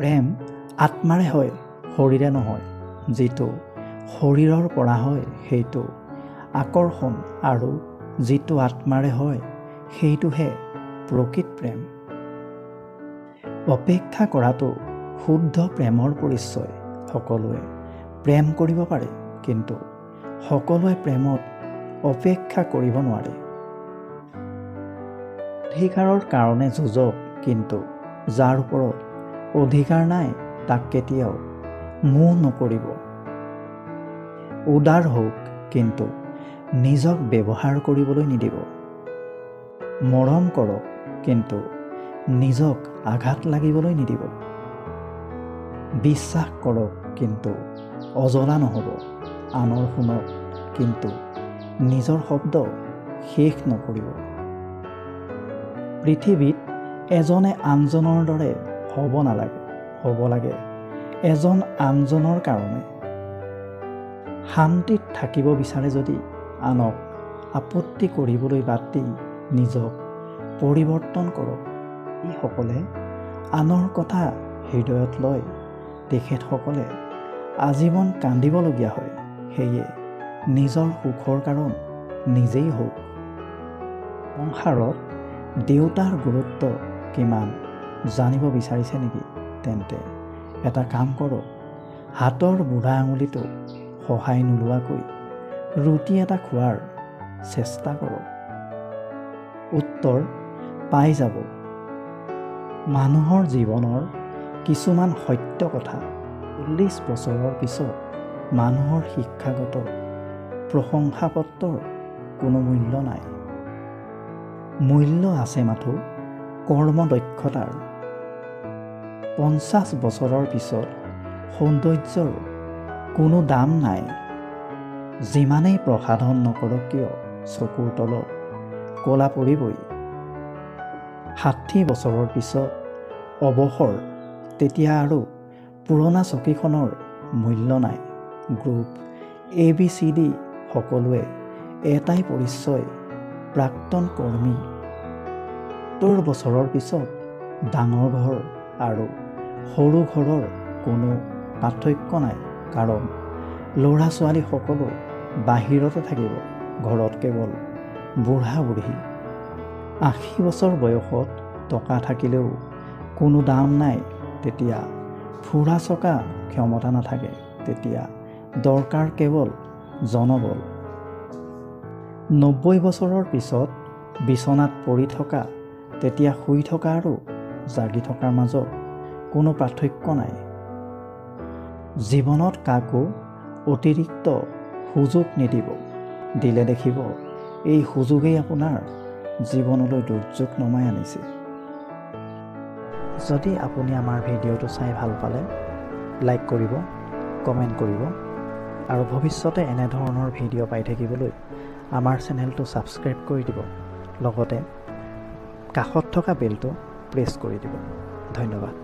প্ৰেম আত্মাৰে হয়, শৰীৰে নহয়। যিটো শৰীৰৰ পৰা হয় সেইটো আকৰ্ষণ আৰু যিটো আত্মাৰে হয় সেইটোহে প্ৰকৃত প্ৰেম। অপেক্ষা কৰাটো শুদ্ধ প্ৰেমৰ পৰিচয়। সকলোৱে প্ৰেম কৰিব পাৰে, কিন্তু সকলোৱে প্ৰেমত অপেক্ষা কৰিব নোৱাৰে। অধিকাৰৰ কাৰণে যুঁজক, কিন্তু যাৰ ওপৰত অধিকাৰ নাই তাক কেতিয়াও মোহ নকৰিব। উদাৰ হওক, কিন্তু নিজক ব্যৱহাৰ কৰিবলৈ নিদিব। মৰম কৰক, কিন্তু নিজক আঘাত লাগিবলৈ নিদিব। বিশ্বাস কৰক, কিন্তু অজলা নহ'ব। আনৰ শুনক, কিন্তু নিজৰ শব্দ শেষ নকৰিব। পৃথিৱীত এজনে আনজনৰ দৰে হ'ব নালাগে, হ'ব লাগে এজন আনজনৰ কাৰণে। শান্তিত থাকিব বিচাৰে যদি আনক আপত্তি কৰিবলৈ বাদ দি নিজক পৰিৱৰ্তন কৰক। যিসকলে আনৰ কথা হৃদয়ত লয় তেখেতসকলে আজীৱন কান্দিবলগীয়া হয়। সেয়ে নিজৰ সুখৰ কাৰণ নিজেই হওক। সংসাৰত দেউতাৰ গুৰুত্ব কিমান জানিব বিচাৰিছে নেকি? তেন্তে এটা কাম কৰক, হাতৰ বুঢ়া আঙুলিটো সহায় নোলোৱাকৈ ৰুটি এটা খোৱাৰ চেষ্টা কৰক। উত্তৰ পাই যাব। মানুহৰ জীৱনৰ কিছুমান সত্য কথা 40 বছৰৰ পিছত মানুহৰ শিক্ষাগত প্ৰশংসাপত্ৰৰ কোনো মূল্য নাই। মূল্য আছে মাথো কৰ্মদক্ষতাৰ। 50 বছৰৰ পিছত সৌন্দৰ্যৰ কোনো দাম নাই। যিমানেই প্ৰসাধন নকৰক কিয় চকুৰ তলত ক'লা পৰিবই। 60 বছৰৰ পিছত অৱসৰ, তেতিয়া আৰু পুৰণা চকীখনৰ মূল্য নাই। গ্ৰুপ ABCD সকলোৱে এটাই পৰিচয়, প্ৰাক্তন কৰ্মী। 70 বছৰৰ পিছত ডাঙৰ ঘৰ আৰু সৰু ঘৰৰ কোনো পাৰ্থক্য নাই, কাৰণ ল'ৰা ছোৱালী সকলো বাহিৰতে থাকিব, ঘৰত কেৱল বুঢ়া বুঢ়ী। 80 বছৰ বয়সত টকা থাকিলেও কোনো দাম নাই, তেতিয়া ফুৰা চকা ক্ষমতা নাথাকে, তেতিয়া দৰকাৰ কেৱল জনবল। 90 বছৰৰ পিছত বিচনাত পৰি থকা, তেতিয়া শুই থকা আৰু জাগি থকাৰ মাজত কোনো পাৰ্থক্য নাই। জীৱনত কাকো অতিৰিক্ত সুযোগ নিদিব। দিলে দেখিব এই সুযোগেই আপোনাৰ জীৱনলৈ দুৰ্যোগ নমাই আনিছে। যদি আপুনি আমাৰ ভিডিঅ'টো চাই ভাল পালে লাইক কৰিব, কমেণ্ট কৰিব আৰু ভৱিষ্যতে এনেধৰণৰ ভিডিঅ' পাই থাকিবলৈ আমাৰ চেনেলটো ছাবস্ক্ৰাইব কৰি দিব। লগতে কাষত থকা বেলটো প্ৰেছ কৰি দিব। ধন্যবাদ।